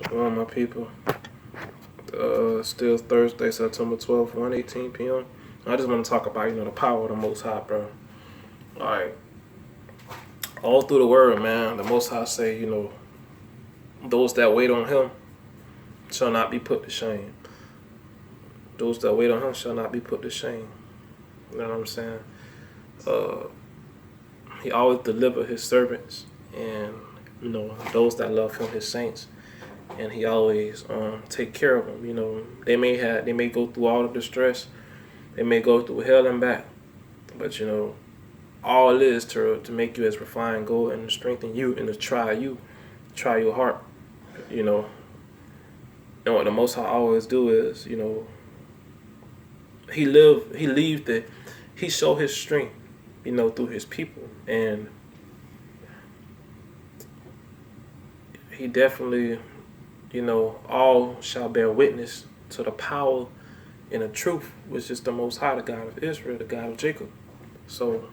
Shalom, my people. Still Thursday, September 12th, 1:18 p.m. I just want to talk about, the power of the Most High, bro. Like, all through the word, man, the Most High say, those that wait on Him shall not be put to shame. Those that wait on Him shall not be put to shame. You know what I'm saying? He always deliver His servants and, those that love Him, His saints. And He always take care of them. They may go through all the distress, they may go through hell and back, but all it is to make you as refined gold and to strengthen you and to try your heart. And what the Most High always do is, He show His strength, through His people, and He definitely. All shall bear witness to the power and the truth, which is the Most High, the God of Israel, the God of Jacob. So,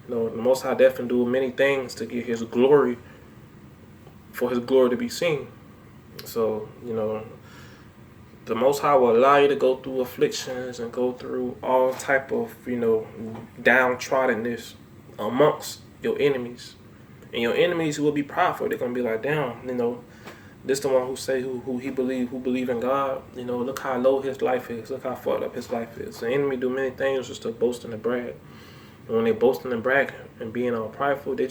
the Most High definitely do many things to get His glory, for His glory to be seen. So, the Most High will allow you to go through afflictions and go through all type of, downtroddenness amongst your enemies. And your enemies will be prideful. They're going to be like, damn, this the one who say who believe in God. Look how low his life is. Look how fucked up his life is. The enemy do many things just to boast and to brag. And when they boasting and bragging and being all prideful, they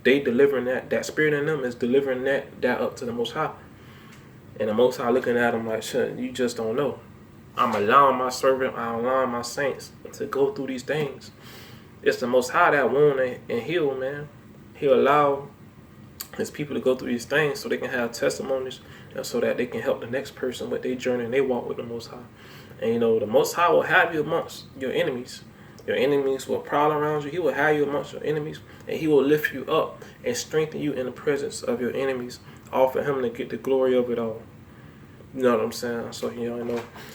delivering that spirit in them is delivering that up to the Most High. And the Most High looking at them like, shit, you just don't know. I'm allowing my servant, I'm allowing my saints to go through these things. It's the Most High that wound and heal, man. He'll allow His people to go through these things so they can have testimonies and so that they can help the next person with their journey and they walk with the Most High. And the Most High will have you amongst your enemies. Your enemies will prowl around you. He will have you amongst your enemies, and He will lift you up and strengthen you in the presence of your enemies, all for Him to get the glory of it all. You know what I'm saying? So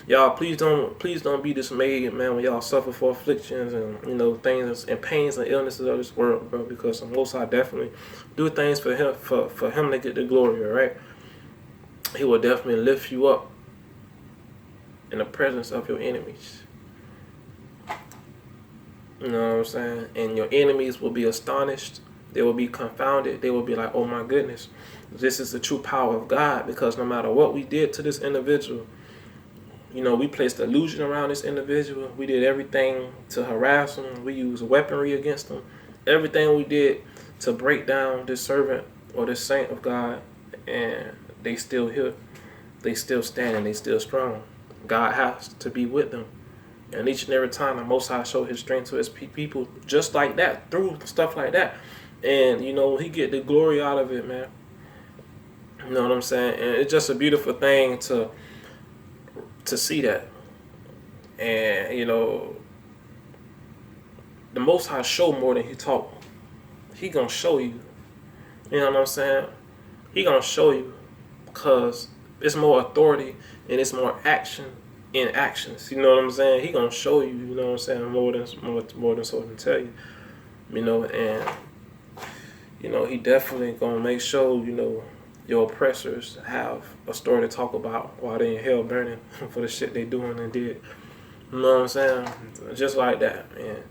y'all please don't be dismayed, man, when y'all suffer for afflictions and things and pains and illnesses of this world, bro. Because the Most High definitely do things for Him to get the glory, all right? He will definitely lift you up in the presence of your enemies. You know what I'm saying? And your enemies will be astonished. They will be confounded. They will be like, oh my goodness, this is the true power of God. Because no matter what we did to this individual, we placed illusion around this individual. We did everything to harass him. We used weaponry against him. Everything we did to break down this servant or this saint of God. And they still here. They still standing. They still strong. God has to be with them. And each and every time the Most High show His strength to His people just like that, through stuff like that. And, He get the glory out of it, man. You know what I'm saying? And it's just a beautiful thing to see that. And, the Most High show more than He talk. He gonna show you. You know what I'm saying? He gonna show you because it's more authority and it's more action in actions. You know what I'm saying? He gonna show you, you know what I'm saying, more than so than tell you. And He definitely gonna make sure, your oppressors have a story to talk about while they in hell burning for the shit they doing and did. You know what I'm saying? Just like that. And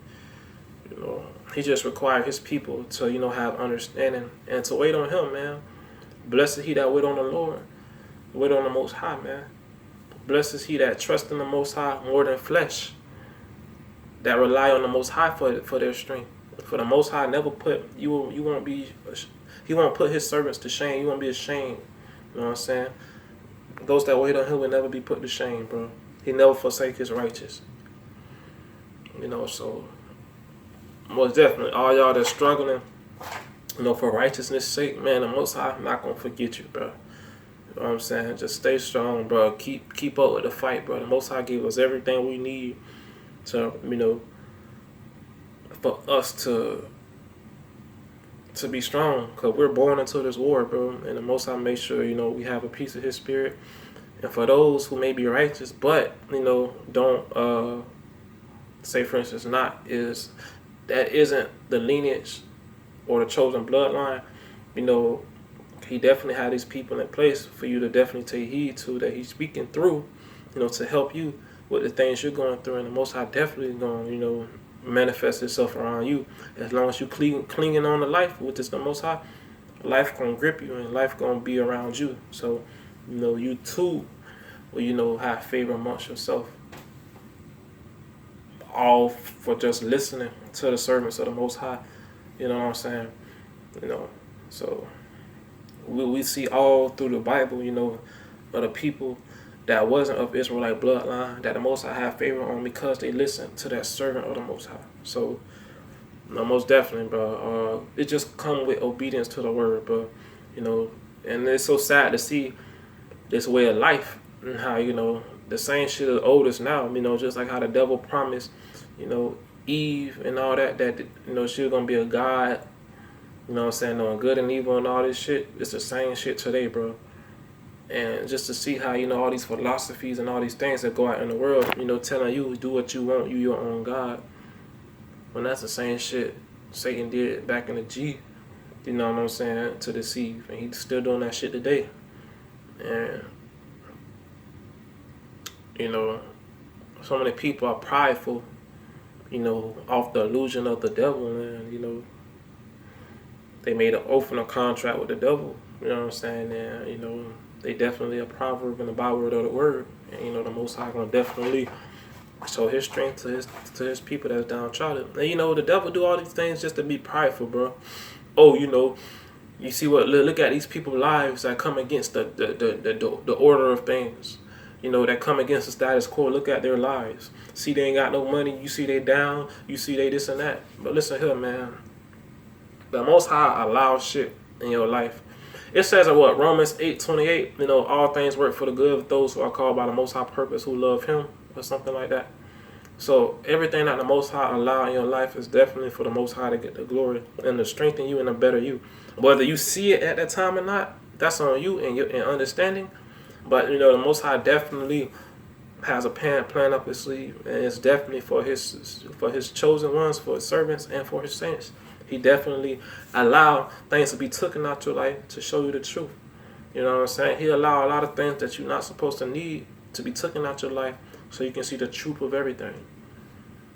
He just required His people to, have understanding and to wait on Him, man. Blessed he that wait on the Lord. Wait on the Most High, man. Blessed is he that trusts in the Most High more than flesh. That rely on the Most High for their strength. For the Most High never put He won't put His servants to shame. You won't be ashamed. You know what I'm saying? Those that wait on Him will never be put to shame, bro. He never forsake His righteous. So most definitely, all y'all that's struggling, for righteousness' sake, man, the Most High not gonna forget you, bro. You know what I'm saying? Just stay strong, bro. Keep up with the fight, bro. The Most High gave us everything we need to, for us to be strong. Because we're born into this war, bro. And the Most High make sure, we have a piece of His spirit. And for those who may be righteous, but, don't, say for instance, that isn't the lineage or the chosen bloodline, He definitely had these people in place for you to definitely take heed to, that he's speaking through, to help you with the things you're going through. And the Most High definitely going to, manifest itself around you. As long as you clinging on to life, which is the Most High, life going to grip you and life going to be around you. So, you too will, have favor amongst yourself. All for just listening to the servants of the Most High. You know what I'm saying? So we see all through the Bible, of the people that wasn't of Israelite bloodline, that the Most High had favor on because they listened to that servant of the Most High. So, most definitely, bro. It just come with obedience to the word, bro. And it's so sad to see this way of life and how, the same shit is old as now. Just like how the devil promised, Eve and all that, she was gonna be a god. You know what I'm saying? Knowing good and evil and all this shit. It's the same shit today, bro. And just to see how, all these philosophies and all these things that go out in the world, telling you, do what you want, you your own God. When that's the same shit Satan did back in the G, you know what I'm saying, to deceive. And he's still doing that shit today. And, so many people are prideful, off the illusion of the devil. And, they made an oath and a contract with the devil. You know what I'm saying? And, they definitely a proverb in the byword of the word. And, the Most High gonna definitely show his strength to his people that's downtrodden. And, the devil do all these things just to be prideful, bro. Oh, you see look at these people's lives that come against the order of things. That come against the status quo. Look at their lives. See they ain't got no money. You see they down. You see they this and that. But listen here, man. The Most High allows shit in your life. It says in Romans 8:28, all things work for the good of those who are called by the Most High purpose, who love him, or something like that. So everything that the Most High allow in your life is definitely for the Most High to get the glory and to strengthen you and to better you. Whether you see it at that time or not, that's on you and your understanding. But the Most High definitely has a plan up his sleeve, and it's definitely for his chosen ones, for his servants, and for his saints. He definitely allow things to be taken out your life to show you the truth. You know what I'm saying? He allow a lot of things that you're not supposed to need to be taken out your life so you can see the truth of everything.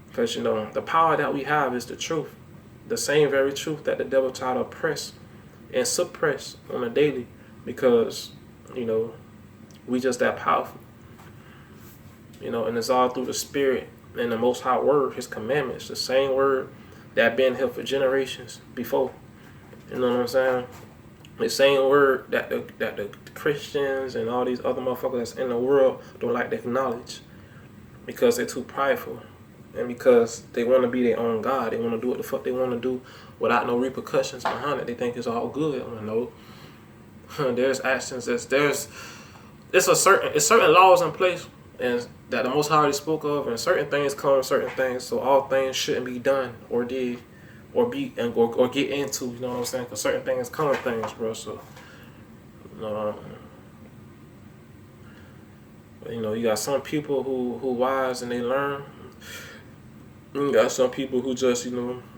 Because, the power that we have is the truth. The same very truth that the devil tried to oppress and suppress on a daily, because, we just that powerful. And it's all through the Spirit and the Most High Word, his commandments, the same word that been here for generations before. You know what I'm saying? The same word that the Christians and all these other motherfuckers that's in the world don't like to acknowledge, because they're too prideful and because they want to be their own God. They want to do what the fuck they want to do without no repercussions behind it. They think it's all good. There's actions. It's certain laws in place and that the Most High already spoke of, and certain things come with certain things. So all things shouldn't be done or did or be and or get into. You know what I'm saying? Because certain things come with things, bro. So, you got some people who wise and they learn. You got some people who just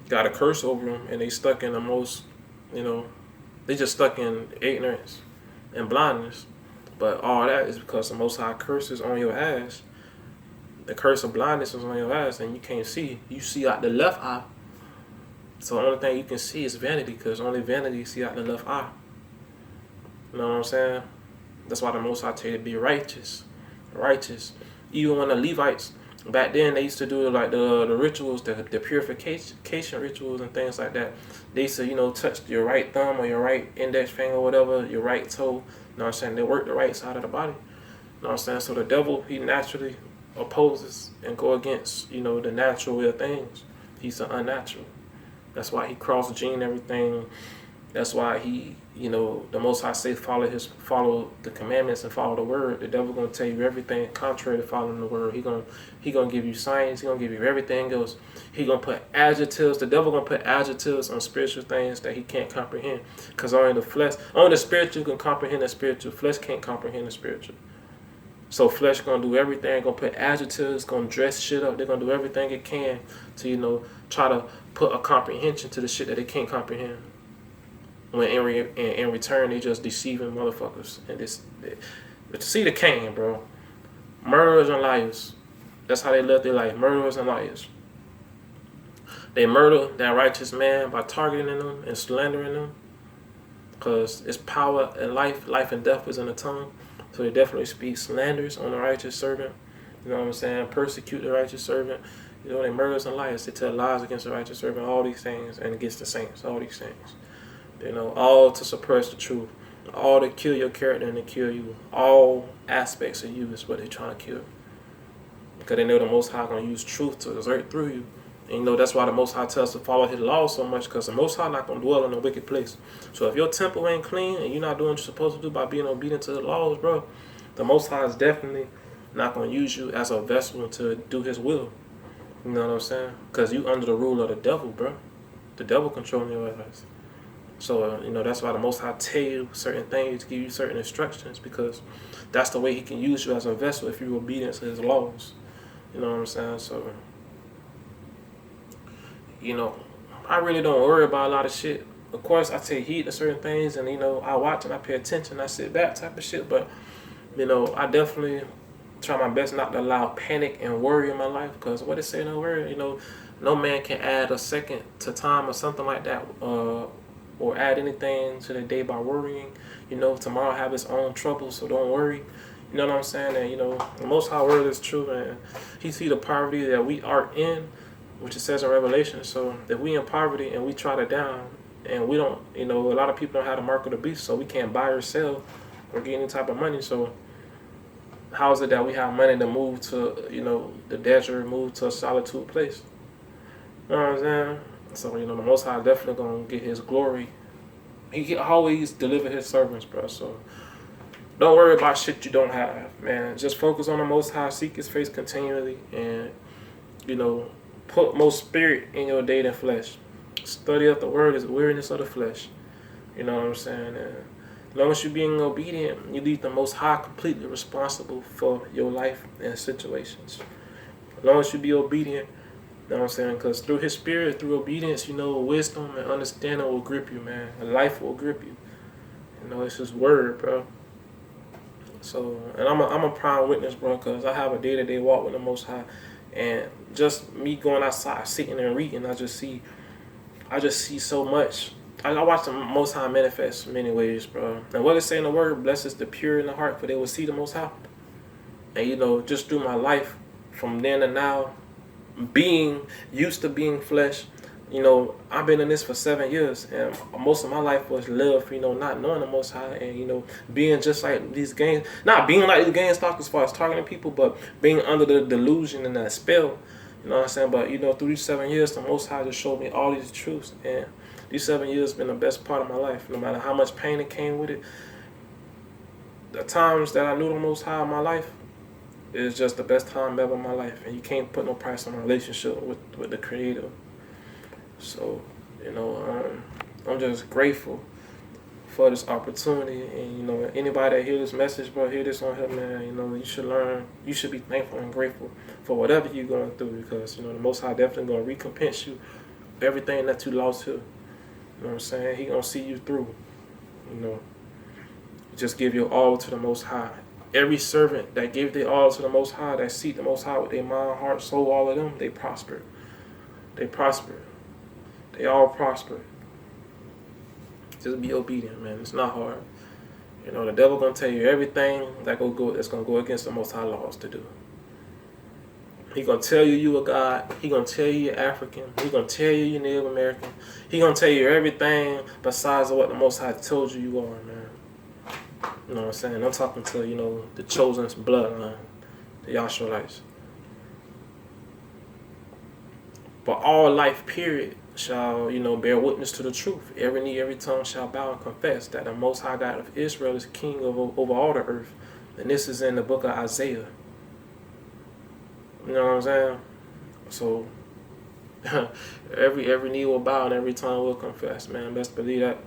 got a curse over them and they stuck in the most, they just stuck in ignorance and blindness. But all that is because the Most High curse is on your ass. The curse of blindness is on your ass, and you can't see. You see out the left eye. So the only thing you can see is vanity, because only vanity see out the left eye. You know what I'm saying? That's why the Most High tell you to be righteous. Righteous. Even when the Levites, back then, they used to do like the rituals, the purification rituals and things like that. They used to, touch your right thumb or your right index finger or whatever, your right toe. You know what I'm saying? They work the right side of the body. You know what I'm saying? So the devil, he naturally opposes and go against, the natural way of things. He's an unnatural. That's why he cross-gene everything. That's why he, the Most High say follow the commandments and follow the word. The devil gonna tell you everything contrary to following the word. He gonna give you science. He gonna give you everything else. He gonna put adjectives. The devil gonna put adjectives on spiritual things that he can't comprehend. Cause only the spiritual can comprehend the spiritual. Flesh can't comprehend the spiritual. So flesh gonna do everything. Gonna put adjectives. Gonna dress shit up. They're gonna do everything it can to try to put a comprehension to the shit that they can't comprehend. when in return they just deceiving motherfuckers. And but see the Cain, bro. Murderers and liars. That's how they live their life. Murderers and liars. They murder that righteous man by targeting them and slandering them. Because it's power and life and death is in the tongue. So they definitely speak slanders on the righteous servant. You know what I'm saying? Persecute the righteous servant. You know, they murderers and liars. They tell lies against the righteous servant, all these things, and against the saints, all these things. You know, all to suppress the truth. All to kill your character and to kill you. All aspects of you is what they're trying to kill. Because they know the Most High going to use truth to exert through you. And you know, that's why the Most High tells us to follow His law so much, because the Most High not going to dwell in a wicked place. So if your temple ain't clean and you're not doing what you're supposed to do by being obedient to the laws, bro, the Most High is definitely not going to use you as a vessel to do His will. You know what I'm saying? Because you under the rule of the devil, bro. The devil controlling your life. So, you know, that's why the Most High tell you certain things, give you certain instructions, because that's the way He can use you as a vessel if you're obedient to His laws. You know what I'm saying? So, you know, I really don't worry about a lot of shit. Of course, I take heed to certain things, and, you know, I watch and I pay attention, I sit back type of shit, but, you know, I definitely try my best not to allow panic and worry in my life, because what they say in the word, you know, no man can add a second to time or something like that, or add anything to the day by worrying. You know, tomorrow have its own troubles, so don't worry. You know what I'm saying? And, you know, the Most High word is true, and He see the poverty that we are in, which it says in Revelation. So if we in poverty and we try to down, and we don't, you know, a lot of people don't have the mark of the beast, so we can't buy or sell or get any type of money. So how is it that we have money to move to, you know, the desert, move to a solitude place? You know what I'm saying? So, you know, the Most High definitely going to get His glory. He always deliver His servants, bro. So don't worry about shit you don't have, man. Just focus on the Most High, seek His face continually, and, you know, put more spirit in your day than flesh. Study of the word is weariness of the flesh. You know what I'm saying? And as long as you're being obedient, you leave the Most High completely responsible for your life and situations. As long as you be obedient, you know what I'm saying? Because through His Spirit, through obedience, you know, wisdom and understanding will grip you, man. And life will grip you. You know, it's His word, bro. So, and I'm a prime witness, bro, because I have a day-to-day walk with the Most High. And just me going outside, sitting and reading, I just see so much. I watch the Most High manifest in many ways, bro. And what it say in the word, blessed is the pure in the heart, for they will see the Most High. And, you know, just through my life, from then to now, being used to being flesh, you know, I've been in this for 7 years, and most of my life was lived, you know, not knowing the Most High, and, you know, being just like these gangs, not being like these gang stalkers as far as targeting people, but being under the delusion and that spell, you know what I'm saying? But, you know, through these 7 years, the Most High just showed me all these truths, and these 7 years have been the best part of my life, no matter how much pain it came with it. The times that I knew the Most High in my life, it's just the best time ever in my life, and you can't put no price on a relationship with the Creator. So, you know, I'm just grateful for this opportunity, and, you know, anybody that hear this message, bro, hear this on here, man, you know, you should learn, you should be thankful and grateful for whatever you're going through, because, you know, the Most High definitely going to recompense you for everything that you lost here. You know what I'm saying? He going to see you through, you know. Just give your all to the Most High. Every servant that gave their all to the Most High, that seek the Most High with their mind, heart, soul, all of them, they prosper. They prosper. They all prosper. Just be obedient, man. It's not hard. You know, the devil gonna tell you everything that's gonna go against the Most High laws to do. He gonna tell you a God. He gonna tell you you're African. He gonna tell you you're Native American. He gonna tell you everything besides what the Most High told you are, man. You know what I'm saying? I'm talking to, you know, the chosen bloodline, the Yasharites. But all life, period, shall, you know, bear witness to the truth. Every knee, every tongue shall bow and confess that the Most High God of Israel is king over all the earth. And this is in the book of Isaiah. You know what I'm saying? So, every knee will bow and every tongue will confess, man. Best believe that.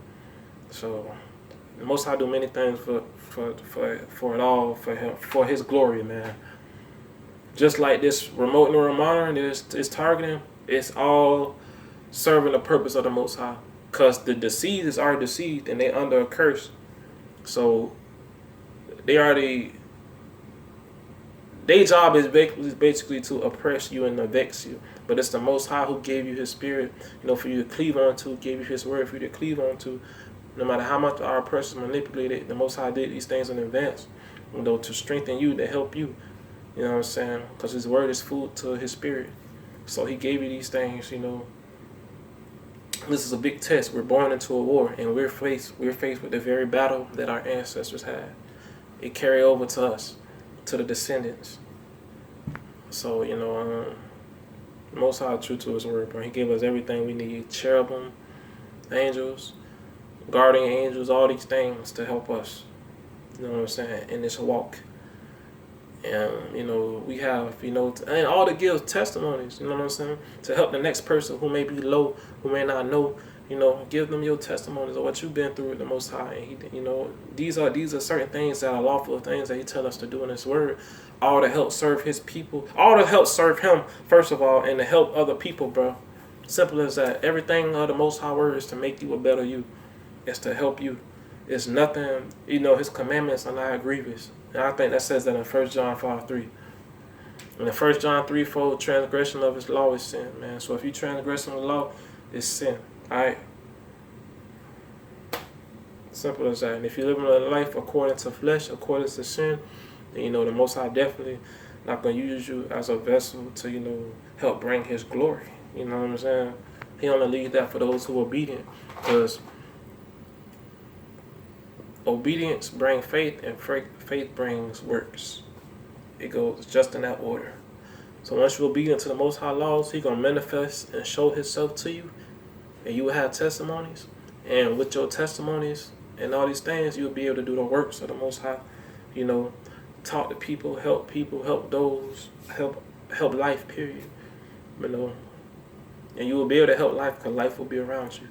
So, the Most High do many things for it all, for Him, for His glory, man. Just like this remote neural monitoring is targeting, it's all serving the purpose of the Most High. because the deceased are deceived and they under a curse. So they already, their job is basically to oppress you and to vex you. But it's the Most High who gave you His Spirit, for you to cleave on to, gave you His Word for you to cleave on to. No matter how much our oppressors manipulated, the Most High did these things in advance, to strengthen you, to help you. You know what I'm saying? Because His Word is food to His Spirit. So He gave you these things, This is a big test. We're born into a war, and we're faced with the very battle that our ancestors had. It carried over to us, to the descendants. So, Most High true to His Word, bro. He gave us everything we need. Cherubim, angels, guardian angels, all these things to help us. You know what I'm saying? In this walk. And, we have, and all to give testimonies, you know what I'm saying? To help the next person who may be low, who may not know, give them your testimonies of what you've been through with the Most High. And these are certain things that are lawful things that He tells us to do in His Word, all to help serve His people, all to help serve Him, first of all, and to help other people, bro. Simple as that. Everything of the Most High Word is to make you a better you. It's to help you. It's nothing, His commandments are not grievous. And I think that says that in 1 John 5:3. And in 1 John 3:4, transgression of His law is sin, man. So if you transgress on the law, it's sin. Alright? Simple as that. And if you live in a life according to flesh, according to sin, then the Most High definitely not going to use you as a vessel to, help bring His glory. You know what I'm saying? He only leaves that for those who are obedient. Because obedience brings faith, and faith brings works. It goes just in that order. So once you're obedient to the Most High laws, He's going to manifest and show Himself to you. And you will have testimonies. And with your testimonies and all these things, you'll be able to do the works of the Most High. Talk to people, help those, help life, period. And you will be able to help life because life will be around you.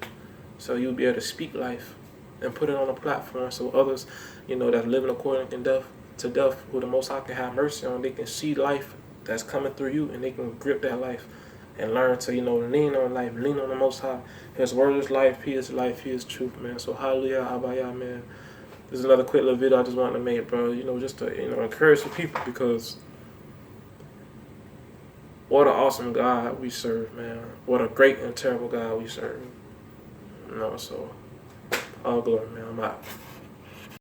So you'll be able to speak life and put it on a platform so others, that's living according to death, who the Most High can have mercy on, they can see life that's coming through you, and they can grip that life and learn to, lean on life, lean on the Most High. His Word is life, He is truth, man. So hallelujah, habayah, man. This is another quick little video I just wanted to make, bro, just to, encourage the people, because what an awesome God we serve, man. What a great and terrible God we serve. So all glory, man. I'm out.